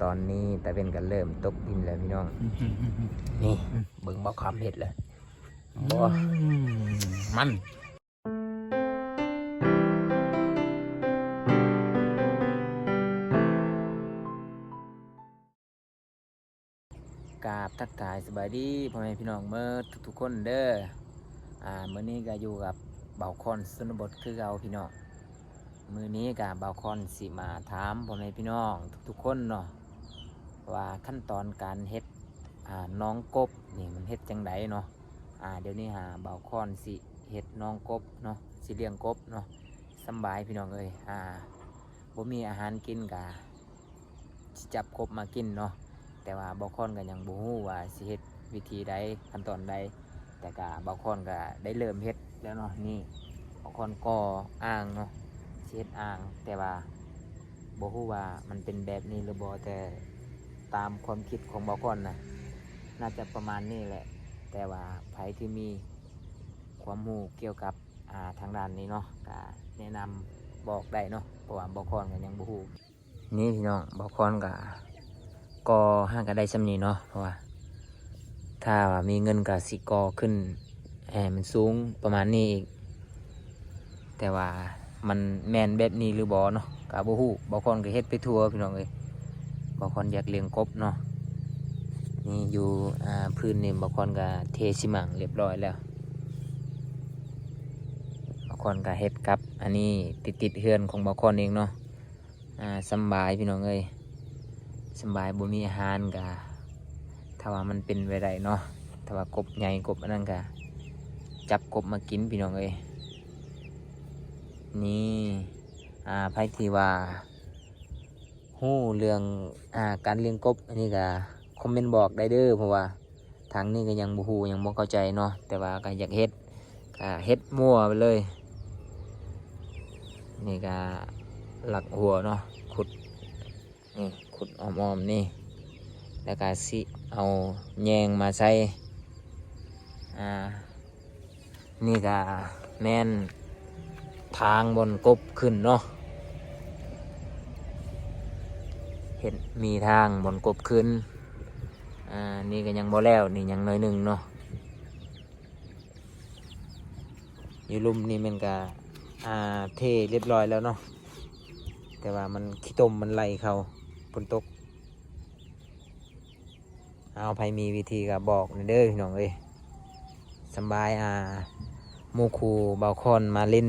ตอนนี้ตะเวนกันเริ่มตกดินแล้วพี่น้องนี่เบิ่งบ่คำเห็ดเลยบ่มันกราบทักทายสบายดีพ่อแม่พี่น้องเมื่อทุกๆคนเด้อมื้อนี้ก็อยู่กับเบาคอนชนบทคือเราพี่น้องมื้อนี้ก็เบาคอนสิมาถามพ่อแม่พี่น้องทุกๆคนเนาะว่าขั้นตอนการเฮ็ดน้องกบนี่มันเฮ็ดจังไดเนาะเดี๋ยวนี้เบาคอนสิเฮ็ดน้องกบเนาะสิเลี้ยงกบเนาะสำบายพี่น้องเอ้ยบ่มีอาหารกินก็สิจับกบมากินเนาะแต่ว่าบางคนก็ยังบ่ฮู้ว่าสิเฮ็ดวิธีใดขั้นตอนใดแต่ก็บางคนก็ได้เริ่มเฮ็ดแล้วเนาะนี่บางคนก็อ่างเนาะสิเฮ็ดอ่างแต่ว่าบ่ฮู้ว่ามันเป็นแบบนี้หรือบ่แต่ตามความคิดของบางคนน่ะน่าจะประมาณนี้แหละแต่ว่าไผที่มีความรู้เกี่ยวกับทางด้านนี้เนาะก็แนะนำบอกได้เนาะเพราะว่าบางคนก็ยังบ่ฮู้นี่พี่น้องบางคนก็ห้างก็ได้สำนีเนาะเพราะว่าถ้าว่ามีเงินกับสิกอขึ้นมันสูงประมาณนี้อีกแต่ว่ามันแมนแบบนี้หรือบอเนาะกะบ่ฮู้บางคนก็เฮ็ดไปทั่วพี่น้องเอ้ยบางคนอยากเลี้ยงกบเนาะนี่อยู่พื้นนี่บางคนก็เทซิมังเรียบร้อยแล้วบางคนก็เฮ็ดกับอันนี้ติดเฮือนของบางคนเองเนาะสำบายพี่น้องเอ้ยสบายบ่มีอาหารกะถ้าว่ามันเป็นไปได้เนาะถ้าว่ากบใหญ่กบอันนั้นกะจับกบมากินพี่น้องเอ้ยนี่ไผที่ว่าฮู้เรื่องการเลี้ยงกบอันนี้กะคอมเมนต์บอกได้เด้อเพราะว่าทางนี้ก็ยังบ่ฮู้ยังบ่เข้าใจเนาะแต่ว่าก็อยากเฮ็ดก็เฮ็ดมั่วไปเลยนี่ก็หลักหัวเนาะขุดอ้อมๆนี่แล้วก็สิเอาแยงมาใส่นี่ก็แม่นทางบนกบขึ้นเนาะเห็นมีทางบนกบขึ้นนี่ก็ยังบ่แล้วนี่ยังน้อยหนึ่งเนาะอยู่ลุ่มนี่มันก็เทเรียบร้อยแล้วเนาะแต่ว่ามันขี้ตมมันไหลเขาฝนตกเอาไผมีวิธีก็บอกเด้อพี่น้องเอ้ยสบายหมู่คู่เบาคอนมาเล่น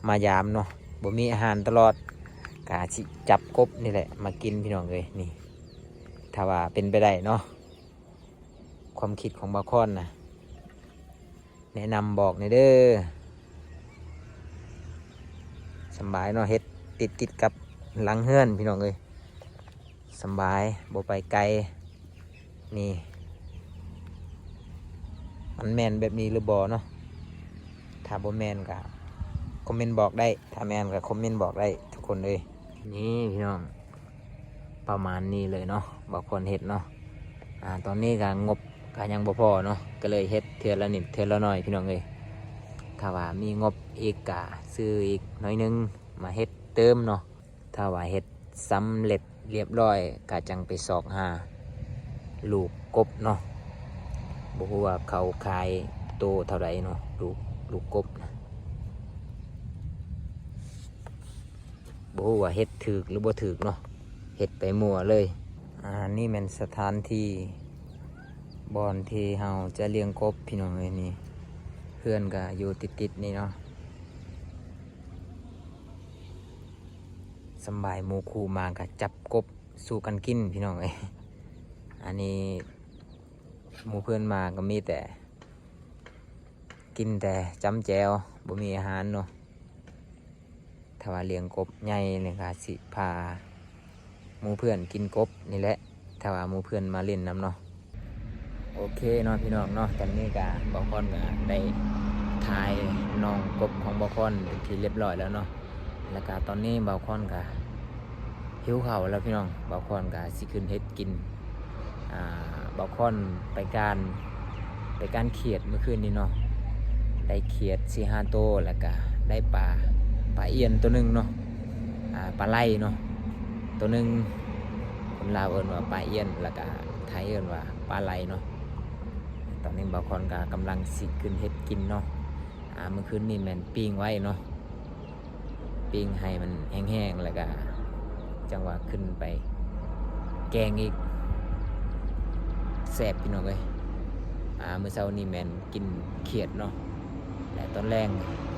มายามเนาะบ่มีอาหารตลอดกะสิจับกบนี่แหละมากินพี่น้องเอ้ยนี่ถ้าว่าเป็นไปได้เนาะความคิดของเบาคอนนะแนะนำบอกเด้อสบายเนาะเฮ็ดติดกับหลังเฮือนพี่น้องเอ้ยสบายบ่ไปไกลนี่มันแมนแบบนี้หรือบอเนาะถ้าบ่แมนก็คอมเมนต์บอกได้ถ้าแมนก็คอมเมนต์บอกได้ทุกคนเลยนี่พี่น้องประมาณนี้เลยเนาะบอกคนเห็ดเนาะตอนนี้ก็งบก็ยังบ่พอเนาะก็เลยเฮ็ดเทื่อละนิดเทื่อละน้อยพี่น้องเลยถ้าว่ามีงบอีกก็ซื้ออีกน้อยนึงมาเฮ็ดเติมเนาะถ้าว่าเฮ็ดสำเร็จเรียบร้อยก็จังไปสอกหาลูกกบเนาะบ่ฮู้ว่าเขาขายโตเท่าไหร่เนาะลูกกบนะบ่ฮู้ว่าเฮ็ดถูกหรือบ่ถูกเนาะเฮ็ดไปมั่วเลยนี่แม่นสถานที่บ่อนที่เฮาจะเลี้ยงกบพี่น้องเอ้ยนี่เพื่อนก็อยู่ติดนี่เนาะสำบายหมู่คู่มาก็จับกบสู่กันกินพี่น้องเอ้ยอันนี้หมู่เพื่อนมาก็มีแต่กินแต่จำแจวบ่มีอาหารเนาะถ้าว่าเลี้ยงกบใหญ่เนี่ยค่ะสิพาหมู่เพื่อนกินกบนี่แหละถ้าว่าหมู่เพื่อนมาเล่นน้ำเนาะโอเคเนาะพี่น้องเนาะตอนนี้ก็บางคนก็ได้ทายน้องกบของบางคนเป็นที่เรียบร้อยแล้วเนาะแล้วก็ตอนนี้บางคนก็หิวข้าวแล้วพี่น้องบางคนก็สิขึ้นเฮ็ดกินบางคนไปการเขียดเมื่อคืนนี้เนาะได้เขียด4-5 ตัวแล้วก็ได้ปลาเอียนตัวหนึ่งเนาะปลาไหลเนาะตัวหนึ่งคน คนลาวเอิ้นว่าปลาเอี้ยนแล้วก็ไทยเอิ้นว่าปลาไหลเนาะตอนนี้บ่าวคอนก็กำลังสิขึ้นเฮ็ดกินเนาะเมื่อคืนนี้แม่นปิ้งไว้เนาะปิ้งให้มันแห้งๆแล้วก็จังหวะขึ้นไปแกงอีกแซ่บพี่น้องเอ้ยมื้อเช้านี้แม่นกินเขียดเนาะและตอนแรง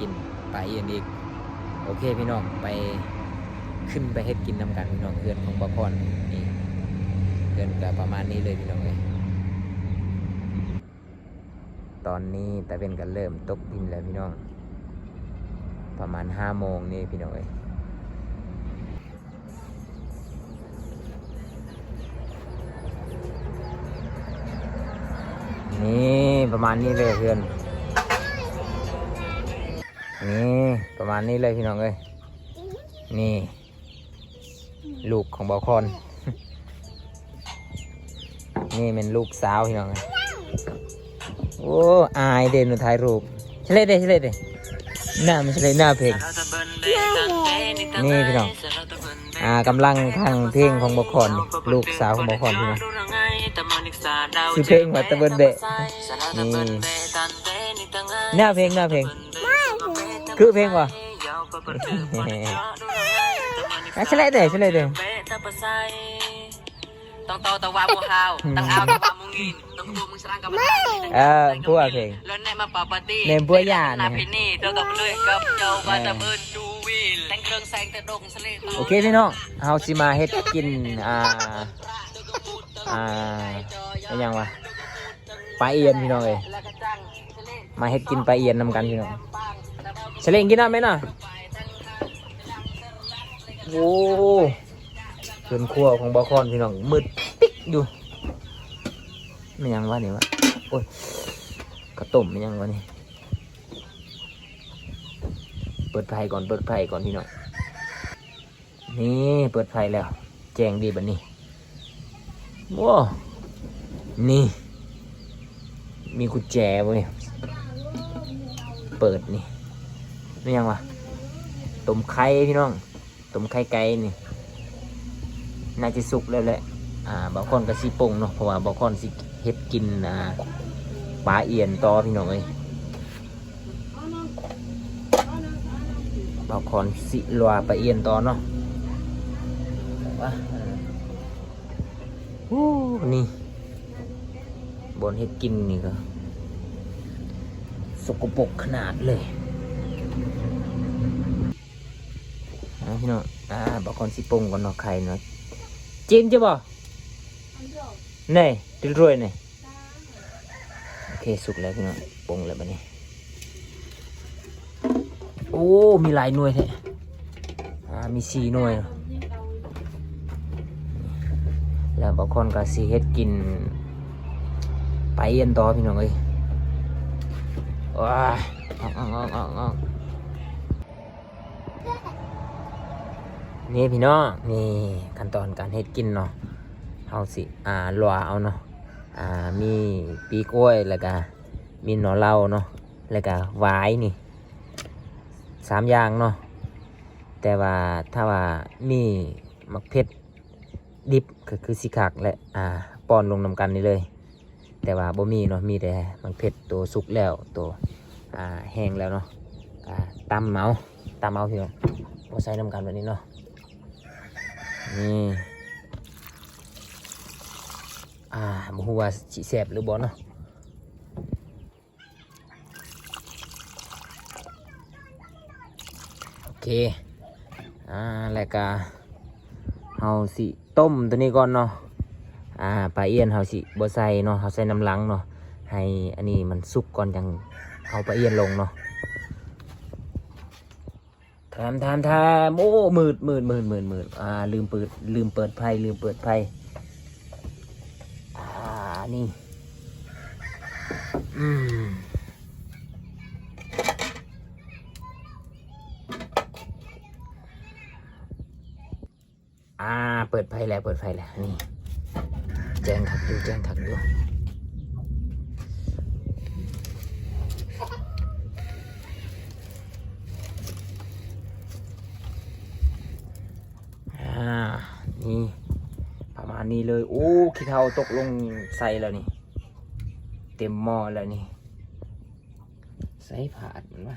กินปลาเอี้ยนอีกโอเคพี่น้องไปขึ้นไปเฮ็ดกินนำกันพี่น้องเพื่อนของบ่าวคอนนี่เพื่อนก็ประมาณนี้เลยพี่น้องเอ้ยตอนนี้ตะเวนก็เริ่มตกดินแล้วพี่น้องประมาณ5 โมงนี่พี่น้องเอ้ยนี่ประมาณนี้เลยเพื่อนนี่ประมาณนี้เลยพี่น้องเอ้ยนี่ลูกของบ่าวคอน นี่เป็นลูกสาวพี่น้องเอ้ยโอ้อายเด่นถ่ายรูปเฉลยเด้หน้ามันเฉลยหน้าเพลงนี่พี่น้องกำลังทางเพลงของบ่าวคอนลูกสาวของบ่าวคอนพี่น้องคือเพลงว่าตะเบินเบะนี่หน้าเพลงคือเพลงวะ เฉลยเด้ต้องโตแต่ว่าบัวขาวตั้งเอากับปามุงินต้องบัวมึงสร้างกับมันบัวเพลงแล้วแน่มาปาปาร์ตี้เนมบัวหยาด นาเพนี่เจ้ากับเลยกับเจ้าบาตะเบิร์นจูวิลแต่งเครื่องแสงแต่ดงสเลด โอเคพี่น้องเฮาสิมาเฮ็ดกินยังวะปลาเอียนพี่น้องเอ้ยมาเฮ็ดกินปลาเอียนนำกันพี่น้องเฉลยกินน้ำไหมน่ะโอ้เรือนครัวของบ่าวคอนพี่น้องมืดติ๊กอยู่ไม่ยังวะนี่วะโอ้ยกระต้มไม่ยังวะนี่เปิดไฟก่อนพี่น้องนี่เปิดไฟแล้วแจ้งดีบัดนี้ว้านี่มีกุญแจเว้ยเปิดนี่ไม่ยังวะต้มไข่พี่น้องต้มไข่ไก่นี่น่าจะสุกแล้วแหละบ่าวคอนก็สิปรุงเนาะเพราะว่าบ่าวคอนสิเฮ็ดกินปลาเอียนต่อพี่น้องเอ้ยบ่าวคอนสิลวปลาเอียนต่อเนาะว้านี่บนเฮ็ดกินนี่ก็สกปรกขนาดเลยพี่น้องบ่าวคอนสิปรุงก่อนเนาะไข่เนาะจีนใช่ป่ะนี่ติดรวยนี่โอเคสุกแล้วพี่น้องปรุงแล้วบัดนี้โอ้มีหลายหน่วยแท้มี4 หน่วยแล้วบางคนก็สิเฮ็ดกินไปเอียนต่อพี่น้องเอ้ยว้านี่พี่น้องนี่ขั้นตอนการเฮ็ดกินเนาะเฮาสิลวเอาเนาะมีปีกล้วยแล้วก็มีหน่อเหล้าเนาะแล้วก็หวายนี่3 อย่างเนาะแต่ว่าถ้าว่ามีมักเผ็ดดิบก็คือสิคักและป้อนลงนำกันนี่เลยแต่ว่าบ่มีเนาะมีแต่มักเผ็ดตัวสุกแล้วตัวแห้งแล้วเนาะตำเอาพี่น้องบ่ใส่นำกันแบบนี้เนาะนี่บ่ฮู้ว่าสิแซ่บหรือบ่เนาะโอเคแล้วก็เฮาสิต้มตัวนี้ก่อนเนาะปลาเอี้ยนเฮาสิบ่ใส่เนาะเฮาใส่น้ำลังเนาะให้อันนี้มันสุกก่อนจังเอาปลาเอี้ยนลงเนาะทำโอ้มืดลืมเปิดไฟนี่เปิดไฟแล้วนี่แจ้งถักอยู่นี่ประมาณ นนี้เลยโอ้ขี้เถ้าตกลงใส่แล้วนี่เต็มหม้อแล้วนี่ใส่ผาดมันวะ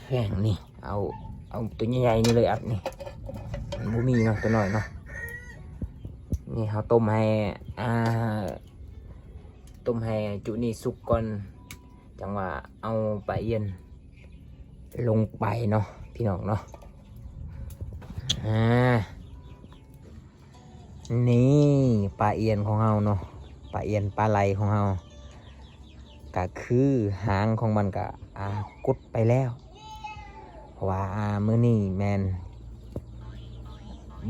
แห้งนี่เอาตัวใหญ่ๆนี่เลยอัดนี่มันบ่มีเนาะตัวน้อยเนาะนี่เขาต้มให้จุนี่สุกก่อนจังว่าเอาปลาเอียนลงไปเนาะพี่น้องเนาะนี่ปลาเอียนของเราเนาะปลาเอียนปลาไหลของเราก็คือหางของมันก็กุดไปแล้วเพราะว่ามื้อนี้แมน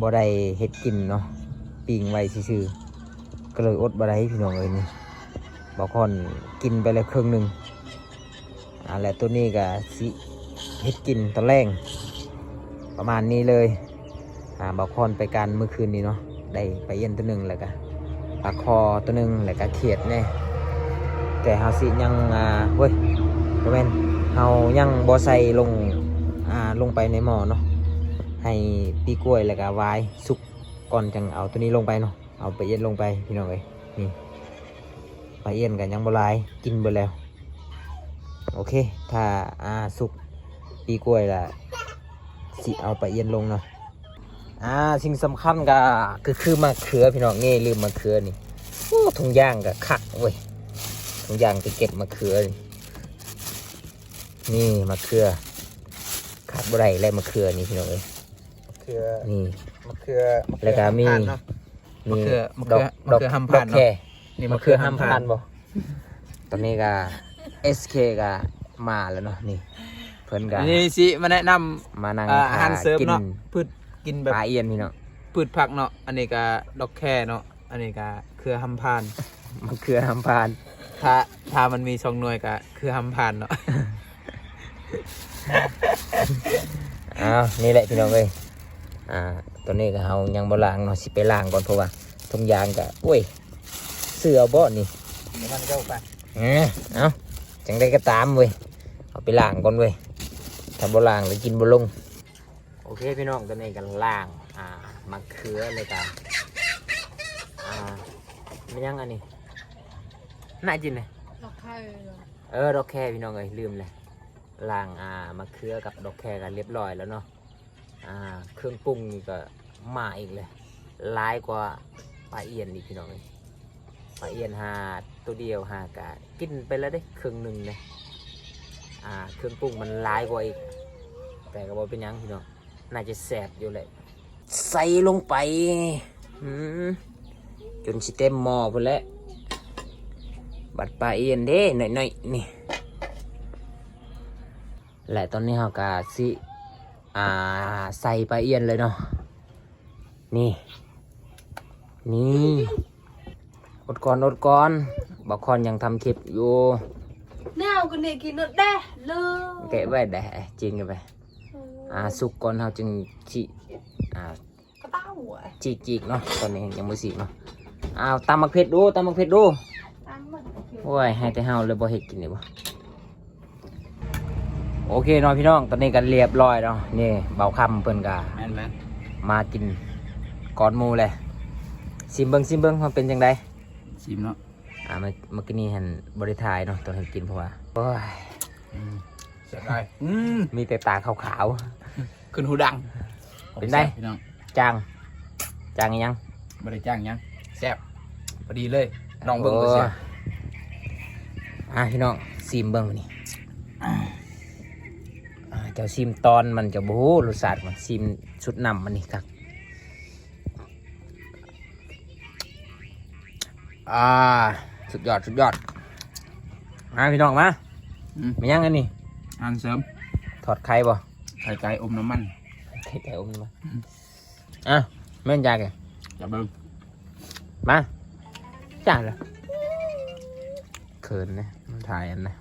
บ่ได้เฮ็ดกินเนาะปิ้งไว้ซื่อๆก็เลยอดบ่ได้พี่น้องเอ้ยนี่บ่ค่อนกินไปแล้วครึ่งหนึงแล้วตัวนี้ก็สิเฮ็ดกินตอนแรงประมาณนี้เลยบ่ค่อนไปการเมื่อคืนนี้เนาะได้ไปเย็นตัวหนึงแล้วก็ปลาคอตัวหนึงแล้วก็เขียดแน่แต่เฮาสิยังเว้ยบ่แม่นเฮายังบ่ใส่ลงไปในหม้อเนาะให้ปีกล้วยแล้วก็วายสุกก่อนจังเอาตัวนี้ลงไปเนาะเอาไปเย็นลงไปพี่น้องเอ้ยนี่ปลาเย็นกันยังบ่หลายกินเบิดแล้วโอเคถ้าสุกปีกล้วยล่ะสิเอาปลาเย็นลงเนาะสิ่งสำคัญก็คือมะเขือพี่น้องนี่ลืมมะเขือนี่โอ้ถุงย่างก็คักเว้ยถุงย่างไปเก็บมะเขือนี่มะเขือขาดบ่ได้แล้วมะเขือนี่พี่น้องเอ้ยมะเขือนี่มะเขือแล้วก็มีดอกหำพานเนาะนี่มะเขือหำพานบ่ตอนนี้ก็ SK ก็มาแล้วเนาะนี่เพิ่นก็นี่สิมาแนะนำมานั่งอาหารเสริมเนาะพืชกินแบบปลาเอียนพี่เนาะพืชผักเนาะอันนี้ก็ดอกแคเนาะอันนี้ก็เครือหำพานมะเขือหำพานถ้ามันมี2หน่วยก็คือหำพานเนาะนี่แหละพี่น้องเอ้ยตัวนี้ก็เฮายังบ่ล้างเนาะสิไปล้างก่อนเพราะว่าทุกอย่างก็โอ้ยเสือบ่นี่มันเจ้าไปเอาจังได้ก็ตามเว้ยเอาไปล้างก่อนเว้ยถ้าบ่ล้างเลยกินบ่ลงโอเคพี่น้องตัวนี้กันล้างมะเขือเลยกันไม่ยังอันนี้น่ากินเลยดอกแค่ดอกแค่พี่น้องเอ้ยลืมเลยล้างมะเขือกับดอกแค่กันเรียบร้อยแล้วเนาะเครื่องปรุงนี่ก็มาอีกเลยหลายกว่าปลาเอียนอีกพี่น้องเอ้ยปลาเอียนตัวเดียวกะกินไปแล้วได้ครึ่งหนึ่งเลยเครื่องปรุงมันหลายกว่าอีกแต่ก็บอกเป็นยังพี่น้องน่าจะแสบอยู่เลยใส่ลงไปจนสิเต็มหม้อพุ่นแล้วบัดปลาเอียนเด้หน่อยๆนี่และตอนนี้เราก็สิใส่ปลาเอียนเลยเนาะนี่อดก่อนบอกคอนยังทำคลิปอยู่แนวกันเนี่ยกินนดแด่เลยแกะไว้แด่จริงกันไปสุกก่อนเราจึงจิกระเต้าจีกเนาะตอนนี้ยังไม่สิเนาะตำมะเขือดูโอ้ยให้แต่เฮาเลยบ่เฮ็ดกินเลยบ่โอเคเนาะพี่น้องตอนนี้กันเรียบร้อยเนาะนี่เบาคำเพิ่นกะมากินก่อนหมูเลยซิมเบิ้งมันเป็นจังไดชิมเนาะเมื่อกี้นี้เห็นบริทายเนาะตอนเห็นกินเพราะว่าโอ้ยเสียดายมีแต่ตาขาวๆขึ้นหูดังเป็นได้จางยังบริจ้างยังแซ่บพอดีเลยน้องเบิ้งก็เสียพี่น้องซิมเบิ้งนี่เจ้าซิมตอนมันจะบู๊รสชาติมันซิมชุดนำมันนี่ครับสุดยอดพี่น้องมาไม่ยังไงนี่อาหารเสริมถอดไข่บ่ไข่ไก่อมน้ำมันไก่อมน้ำมันแม่นยากไงจับเบิ้งมาจ้าเลยเขินนะมันถ่ายอันนะ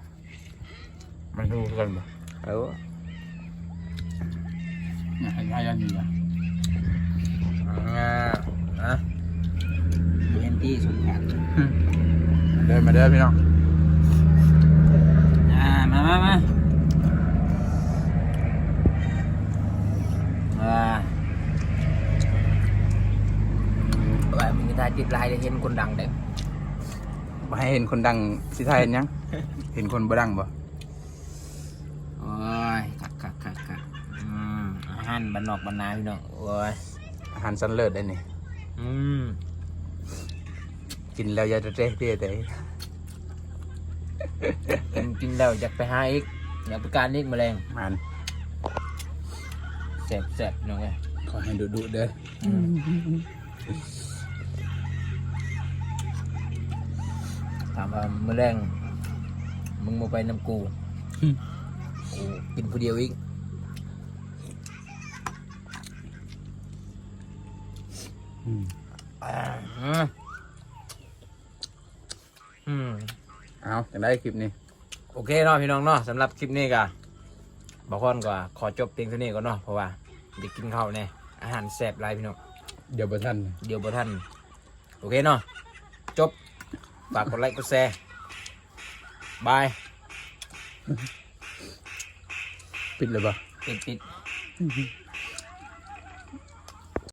มันดูกันบ่ไข่ไก่ยังอยู่เย็นที่สุดแขนเดินมาเด้อพี่น้องมา ติดลายได้เห็นคนดังเด้ มาให้เห็นคนดังสิไทยเห็นยัง เห็นคนบ่ดังบ่ โอ้ยคักอาหารบ้านนอกบ้านนาพี่น้องโอ้ย อาหารสันเลิศได้นี่ อืม กินแล้วอย่าจะเจ๊เตี้ยแต่ กินแล้วอยากไปหาอีกอยากไปการอีกแมลง มัน แซ่บน้องเอ้ย ขอให้ดุเด้อ ถามว่าแมลงมึงมาไปน้ำกูกูกินผู้เดียวอีก เอาจะได้คลิปนี้ โอเคเนาะพี่น้องเนาะสำหรับคลิปนี้ก็บอกก่อนก็ขอจบเพียงเท่านี้ก่อนเนาะเพราะว่าเด็กกินข้าวเนี่ยอาหารแซ่บหลายพี่น้อง เดี๋ยวบ่ทัน เดี๋ยวบ่ทันโอเคเนาะจบฝากกดไลค์กดแชร์บาย ปิดเลยบ่ ปิด